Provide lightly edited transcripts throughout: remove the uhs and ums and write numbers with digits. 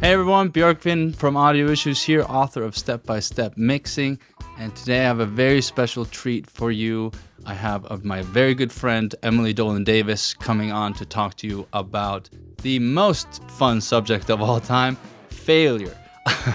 Hey everyone, Björkvin from Audio Issues here, author of Step by Step Mixing, and today I have a very special treat for you. I have of my very good friend Emily Dolan Davies coming on to talk to you about the most fun subject of all time, failure.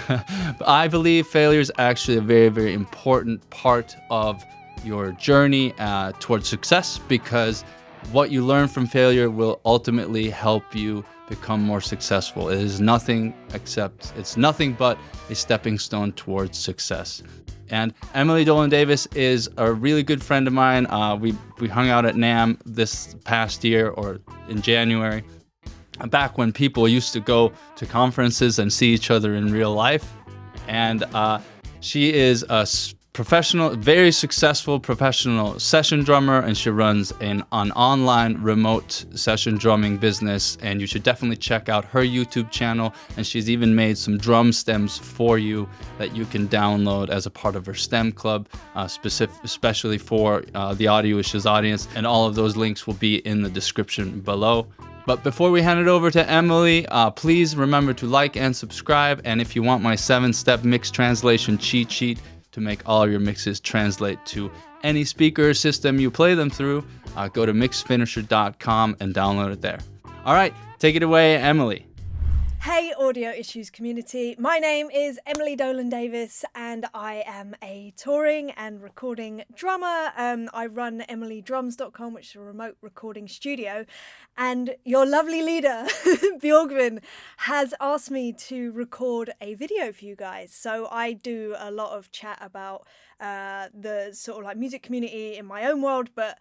But I believe failure is actually a very, very important part of your journey towards success, because what you learn from failure will ultimately help you become more successful. It's nothing but a stepping stone towards success. And Emily Dolan Davies is a really good friend of mine. We hung out at NAMM this past year, or in January, back when people used to go to conferences and see each other in real life. And she is a very successful professional session drummer, and she runs an online remote session drumming business, and you should definitely check out her YouTube channel. And she's even made some drum stems for you that you can download as a part of her STEM club, especially for the Audio Issues audience, and all of those links will be in the description below. But before we hand it over to Emily, please remember to like and subscribe, and if you want my 7-step mix translation cheat sheet to make all your mixes translate to any speaker system you play them through, go to mixfinisher.com and download it there. All right, take it away, Emily. Hey Audio Issues community, my name is Emily Dolan Davies and I am a touring and recording drummer. I run emilydrums.com, which is a remote recording studio, and your lovely leader, Björkvin, has asked me to record a video for you guys. So I do a lot of chat about the sort of like music community in my own world, but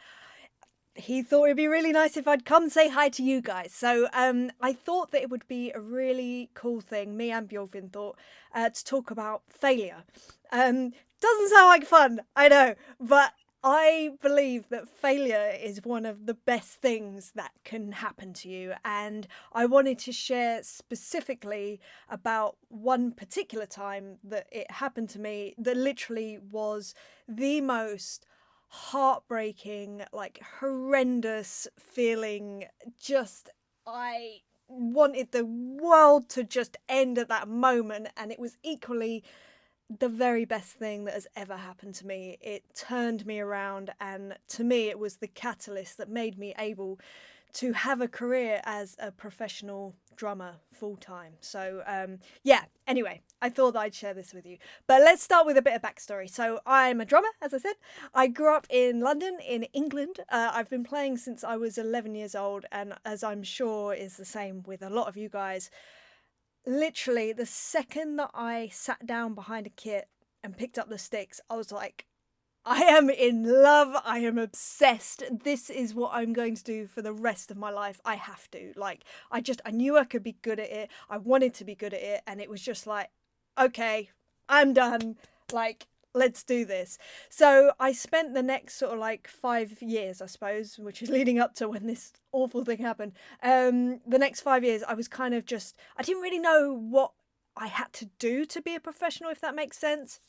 he thought it'd be really nice if I'd come say hi to you guys. So I thought that it would be a really cool thing, me and Björkvin thought, to talk about failure. Doesn't sound like fun, I know, but I believe that failure is one of the best things that can happen to you. And I wanted to share specifically about one particular time that it happened to me that literally was the most heartbreaking, like horrendous feeling. Just, I wanted the world to just end at that moment, and it was equally the very best thing that has ever happened to me. It turned me around, and to me it was the catalyst that made me able to have a career as a professional drummer full-time. So anyway, I thought that I'd share this with you. But let's start with a bit of backstory. So I'm a drummer, as I said. I grew up in London, in England. I've been playing since I was 11 years old, and as I'm sure is the same with a lot of you guys, literally the second that I sat down behind a kit and picked up the sticks, I was like, I am in love. I am obsessed. This is what I'm going to do for the rest of my life. I have to. Like, I knew I could be good at it. I wanted to be good at it. And it was just like, okay, I'm done. Like, let's do this. So I spent the next sort of like 5 years, I suppose, which is leading up to when this awful thing happened. The next 5 years, I was kind of just, I didn't really know what I had to do to be a professional, if that makes sense.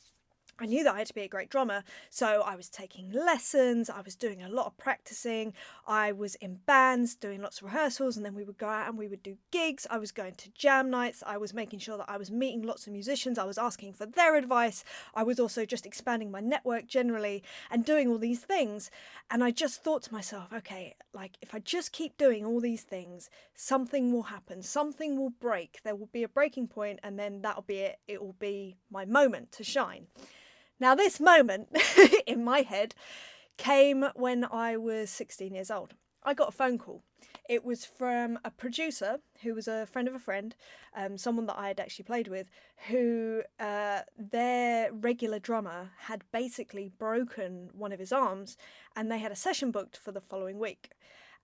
I knew that I had to be a great drummer, so I was taking lessons, I was doing a lot of practicing, I was in bands doing lots of rehearsals, and then we would go out and we would do gigs. I was going to jam nights, I was making sure that I was meeting lots of musicians, I was asking for their advice, I was also just expanding my network generally and doing all these things. And I just thought to myself, okay, like if I just keep doing all these things, something will happen, something will break, there will be a breaking point, and then that'll be it. It will be my moment to shine. Now, this moment in my head came when I was 16 years old. I got a phone call. It was from a producer who was a friend of a friend, someone that I had actually played with, who their regular drummer had basically broken one of his arms, and they had a session booked for the following week.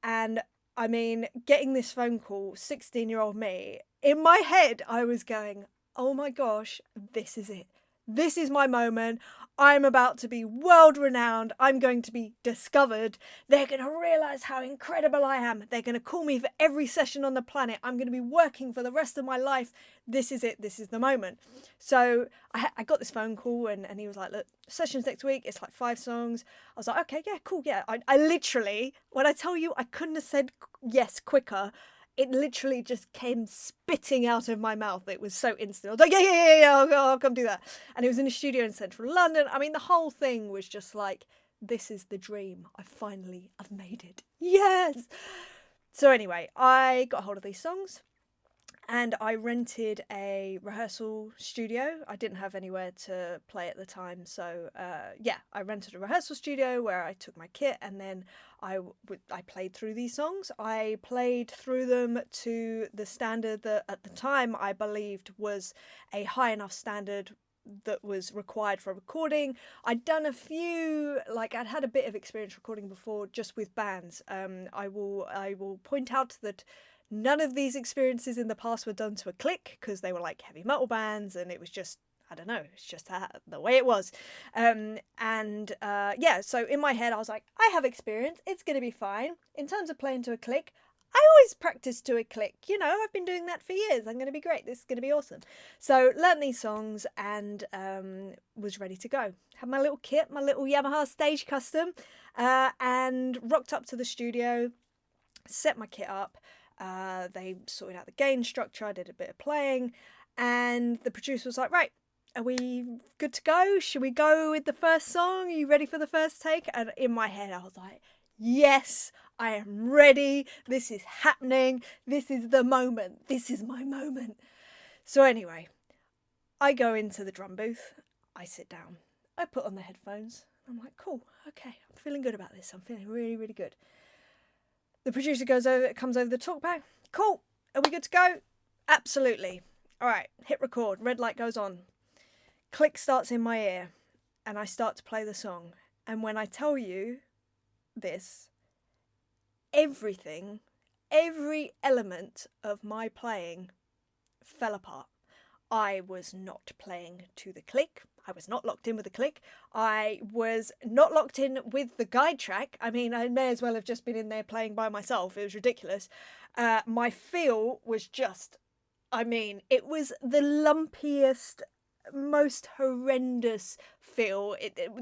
And I mean, getting this phone call, 16-year-old me, in my head, I was going, oh my gosh, this is it. This is my moment. I'm about to be world renowned. I'm going to be discovered. They're going to realise how incredible I am. They're going to call me for every session on the planet. I'm going to be working for the rest of my life. This is it. This is the moment. So I got this phone call and he was like, look, sessions next week. It's like 5 songs. I was like, okay, yeah, cool. Yeah. I literally, when I tell you, I couldn't have said yes quicker. it literally just came spitting out of my mouth. It was so instant. I was like, yeah, I'll come do that. And it was in a studio in central London. I mean, the whole thing was just like, this is the dream. I've made it. Yes. So anyway, I got hold of these songs and I rented a rehearsal studio. I didn't have anywhere to play at the time. So I rented a rehearsal studio where I took my kit, and then I played through these songs. I played through them to the standard that at the time I believed was a high enough standard that was required for recording. I'd done a few, like I'd had a bit of experience recording before just with bands. I will point out that none of these experiences in the past were done to a click, because they were like heavy metal bands, and it was just, I don't know, it's just the way it was. So in my head I was like, I have experience, it's going to be fine. In terms of playing to a click, I always practice to a click. You know, I've been doing that for years. I'm going to be great. This is going to be awesome. So learned these songs and was ready to go. Had my little kit, my little Yamaha Stage Custom, and rocked up to the studio, set my kit up. They sorted out the gain structure. I did a bit of playing, and the producer was like, right, are we good to go? Should we go with the first song? Are you ready for the first take? And in my head, I was like, yes, I am ready. This is happening. This is the moment. This is my moment. So anyway, I go into the drum booth. I sit down. I put on the headphones. I'm like, cool, okay, I'm feeling good about this. I'm feeling really, really good. The producer comes over the talkback. Cool, are we good to go? Absolutely. All right, hit record. Red light goes on. Click starts in my ear, and I start to play the song. And when I tell you this, everything, every element of my playing fell apart. I was not playing to the click. I was not locked in with the click. I was not locked in with the guide track. I mean, I may as well have just been in there playing by myself. It was ridiculous. My feel was just, I mean, it was the lumpiest, most horrendous feel.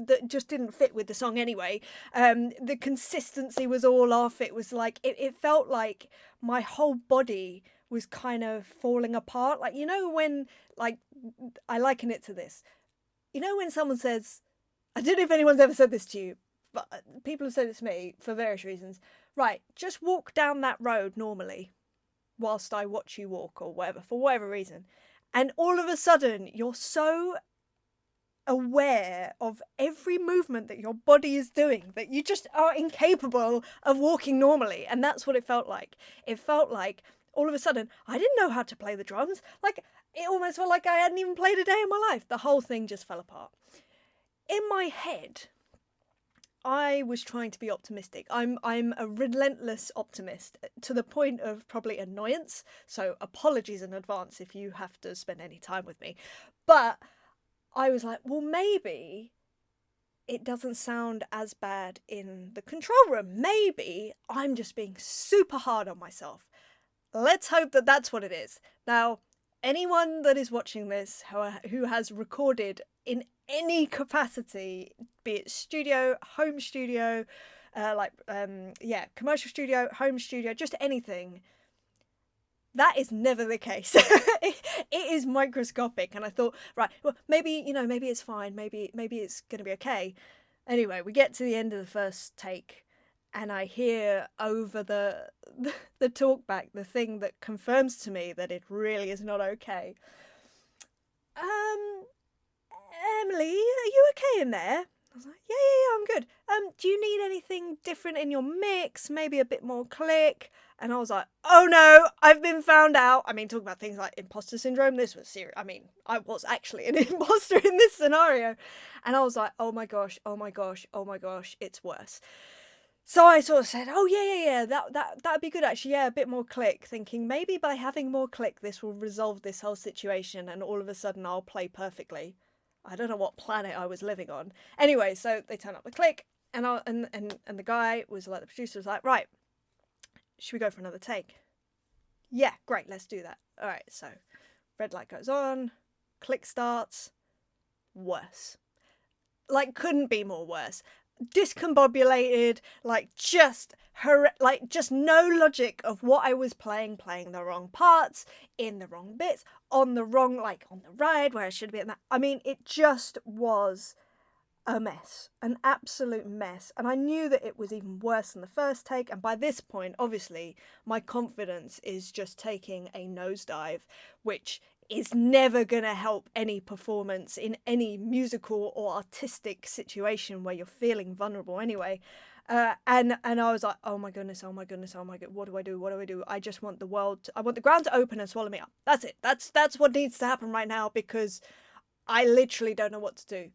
That just didn't fit with the song anyway. The consistency was all off. It was like, it felt like my whole body was kind of falling apart. Like, you know, when, like, I liken it to this. You know when someone says, I don't know if anyone's ever said this to you, but people have said it to me for various reasons. Right, just walk down that road normally whilst I watch you walk, or whatever, for whatever reason. And all of a sudden, you're so aware of every movement that your body is doing that you just are incapable of walking normally. And that's what it felt like. It felt like all of a sudden, I didn't know how to play the drums. Like, it almost felt like I hadn't even played a day in my life. The whole thing just fell apart. In my head, I was trying to be optimistic. I'm a relentless optimist to the point of probably annoyance. So apologies in advance if you have to spend any time with me. But I was like, well, maybe it doesn't sound as bad in the control room. Maybe I'm just being super hard on myself. Let's hope that that's what it is. Now, anyone that is watching this who has recorded in any capacity, be it studio, home studio, commercial studio, home studio, just anything, that is never the case. It is microscopic. And I thought, right, well, maybe it's fine. Maybe it's going to be okay. Anyway, we get to the end of the first take, and I hear over the talkback the thing that confirms to me that it really is not okay. Emily, are you okay in there? I was like, yeah, I'm good. Do you need anything different in your mix? Maybe a bit more click? And I was like, oh no, I've been found out. I mean, talking about things like imposter syndrome, this was serious. I mean, I was actually an imposter in this scenario. And I was like, oh my gosh, it's worse. So I sort of said, oh yeah, that'd be good actually, yeah, a bit more click, thinking maybe by having more click this will resolve this whole situation and all of a sudden I'll play perfectly. I don't know what planet I was living on. Anyway, so they turn up the click, and the guy was like, the producer was like, right, should we go for another take? Yeah, great, let's do that. All right, so red light goes on, click starts, worse. Like, couldn't be more worse. discombobulated, like just just no logic of what I was playing the wrong parts, in the wrong bits, on the wrong, like on the ride where I should be at that. I mean, it just was a mess, an absolute mess. And I knew that it was even worse than the first take. And by this point, obviously, my confidence is just taking a nosedive, which is never going to help any performance in any musical or artistic situation where you're feeling vulnerable anyway. And I was like, oh my goodness, what do I do? I just want I want the ground to open and swallow me up. That's it. That's what needs to happen right now, because I literally don't know what to do.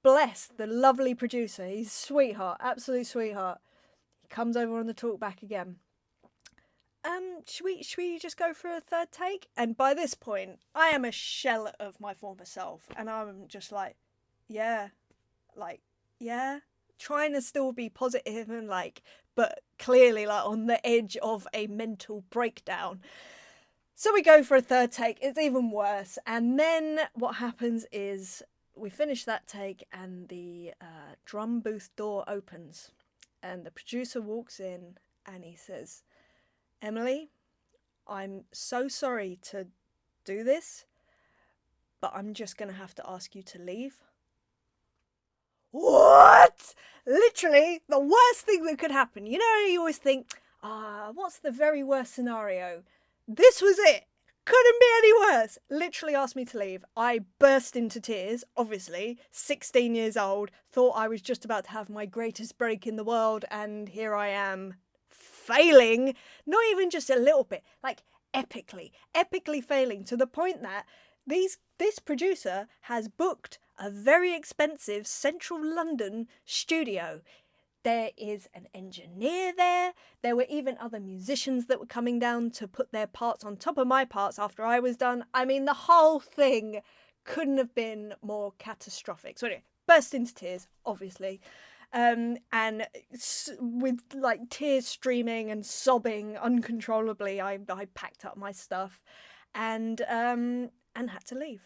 Bless the lovely producer. He's a sweetheart, absolute sweetheart. He comes over on the talk back again. Should we just go for a third take? And by this point, I am a shell of my former self, and I'm just like, yeah, trying to still be positive and but clearly on the edge of a mental breakdown. So we go for a third take. It's even worse. And then what happens is we finish that take, and the drum booth door opens, and the producer walks in, and he says, Emily, I'm so sorry to do this, but I'm just going to have to ask you to leave. What? Literally the worst thing that could happen. You know, you always think, what's the very worst scenario? This was it. Couldn't be any worse. Literally asked me to leave. I burst into tears, obviously, 16 years old, thought I was just about to have my greatest break in the world, and here I am, failing, not even just a little bit, epically failing, to the point that this producer has booked a very expensive central London studio. There is an engineer there. There were even other musicians that were coming down to put their parts on top of my parts after I was done. I mean, the whole thing couldn't have been more catastrophic. So anyway, burst into tears, obviously. And with tears streaming and sobbing uncontrollably, I packed up my stuff and had to leave.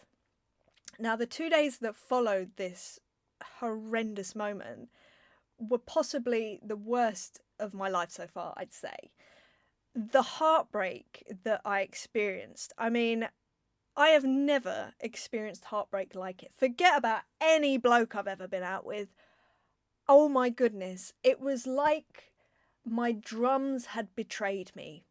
Now, the 2 days that followed this horrendous moment were possibly the worst of my life so far, I'd say. The heartbreak that I experienced, I mean, I have never experienced heartbreak like it. Forget about any bloke I've ever been out with. Oh my goodness, it was like my drums had betrayed me.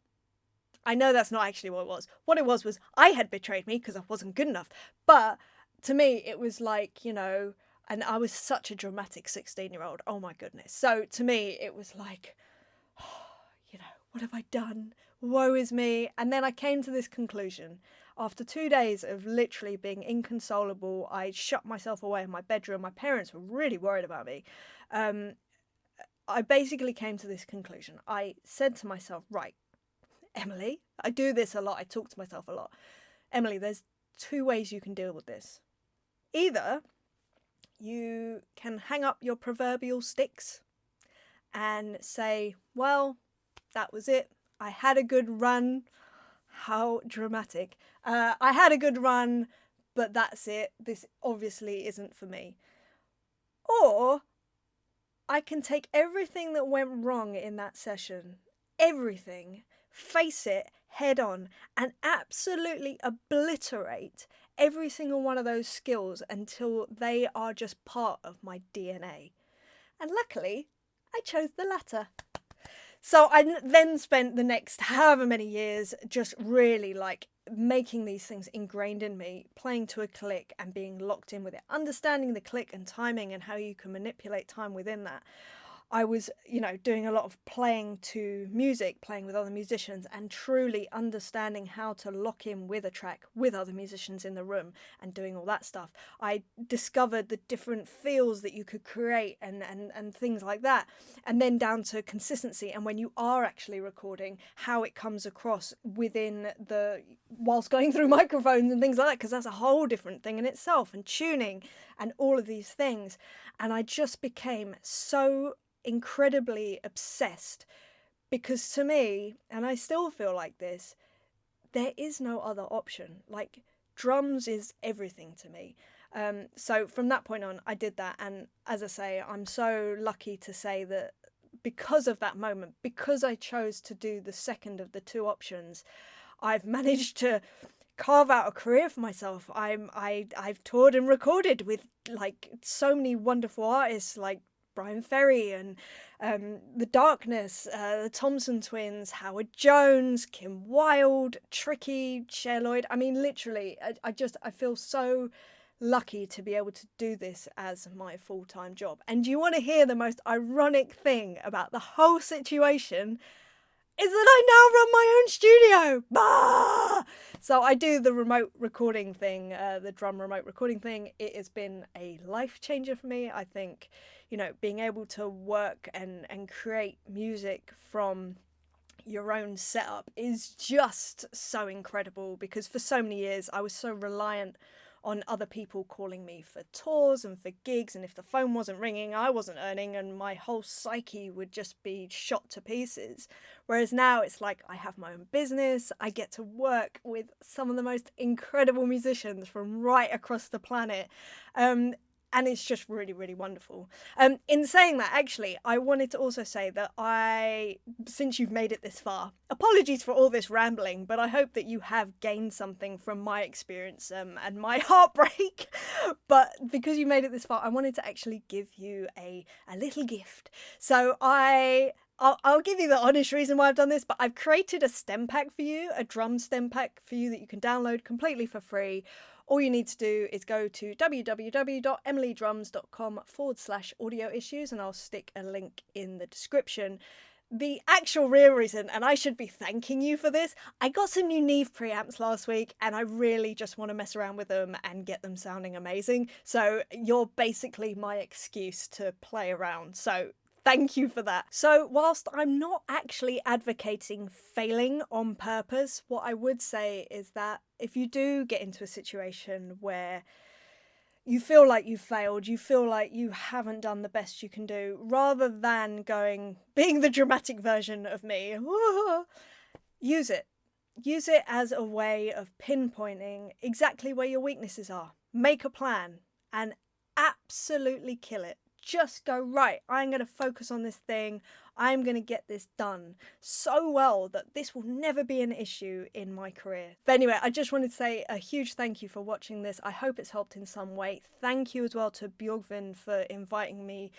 I know that's not actually what it was. What it was I had betrayed me because I wasn't good enough. But to me, it was and I was such a dramatic 16-year-old. Oh my goodness. So to me, it was what have I done? Woe is me. And then I came to this conclusion. After 2 days of literally being inconsolable, I shut myself away in my bedroom. My parents were really worried about me. I basically came to this conclusion. I said to myself, right, Emily, I do this a lot. I talk to myself a lot. Emily, there's 2 ways you can deal with this. Either you can hang up your proverbial sticks and say, well, that was it. I had a good run. How dramatic. I had a good run, but that's it. This obviously isn't for me. Or I can take everything that went wrong in that session, everything, face it head on, and absolutely obliterate every single one of those skills until they are just part of my DNA. And luckily, I chose the latter. So I then spent the next however many years just really making these things ingrained in me, playing to a click and being locked in with it, understanding the click and timing and how you can manipulate time within that. I was, doing a lot of playing to music, playing with other musicians, and truly understanding how to lock in with a track with other musicians in the room and doing all that stuff. I discovered the different feels that you could create and things like that. And then down to consistency, and when you are actually recording, how it comes across whilst going through microphones and things like that, because that's a whole different thing in itself, and tuning and all of these things. And I just became so incredibly obsessed, because to me, and I still feel like this, there is no other option. Drums is everything to me. So from that point on, I did that. And as I say, I'm so lucky to say that because of that moment, because I chose to do the second of the two options, I've managed to carve out a career for myself. I've toured and recorded with like so many wonderful artists like Brian Ferry and The Darkness, the Thompson Twins, Howard Jones, Kim Wilde, Tricky, Cher Lloyd. I mean, literally, I feel so lucky to be able to do this as my full-time job. And you want to hear the most ironic thing about the whole situation? Is that I now run my own studio. Bah! So I do the remote recording thing, the drum remote recording thing. It has been a life changer for me. I think, you know, being able to work and create music from your own setup is just so incredible, because for so many years I was so reliant on other people calling me for tours and for gigs, and if the phone wasn't ringing, I wasn't earning, and my whole psyche would just be shot to pieces. Whereas now it's like I have my own business, I get to work with some of the most incredible musicians from right across the planet. And it's just really, really wonderful. In saying that, actually, I wanted to also say that since you've made it this far, apologies for all this rambling, but I hope that you have gained something from my experience and my heartbreak. But because you made it this far, I wanted to actually give you a little gift. So I'll give you the honest reason why I've done this, but I've created a stem pack for you, a drum stem pack for you that you can download completely for free. All you need to do is go to www.emilydrums.com/audio issues, and I'll stick a link in the description. The actual real reason, and I should be thanking you for this, I got some new Neve preamps last week and I really just want to mess around with them and get them sounding amazing. So you're basically my excuse to play around. So thank you for that. So whilst I'm not actually advocating failing on purpose, what I would say is that if you do get into a situation where you feel like you've failed, you feel like you haven't done the best you can do, rather than being the dramatic version of me, use it. Use it as a way of pinpointing exactly where your weaknesses are. Make a plan and absolutely kill it. Just go, right, I'm going to focus on this thing. I'm going to get this done so well that this will never be an issue in my career. But anyway, I just wanted to say a huge thank you for watching this. I hope it's helped in some way. Thank you as well to Björgvin for inviting me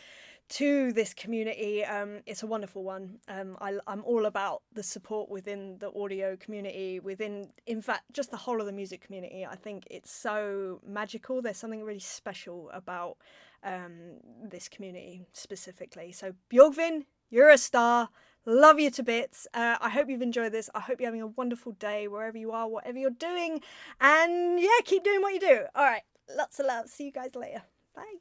to this community. It's a wonderful one. I'm all about the support within the audio community, in fact, just the whole of the music community. I think it's so magical. There's something really special about this community specifically. So Björgvin, you're a star. Love you to bits. I hope you've enjoyed this. I hope you're having a wonderful day wherever you are, whatever you're doing. And yeah, keep doing what you do. All right, lots of love. See you guys later. Bye.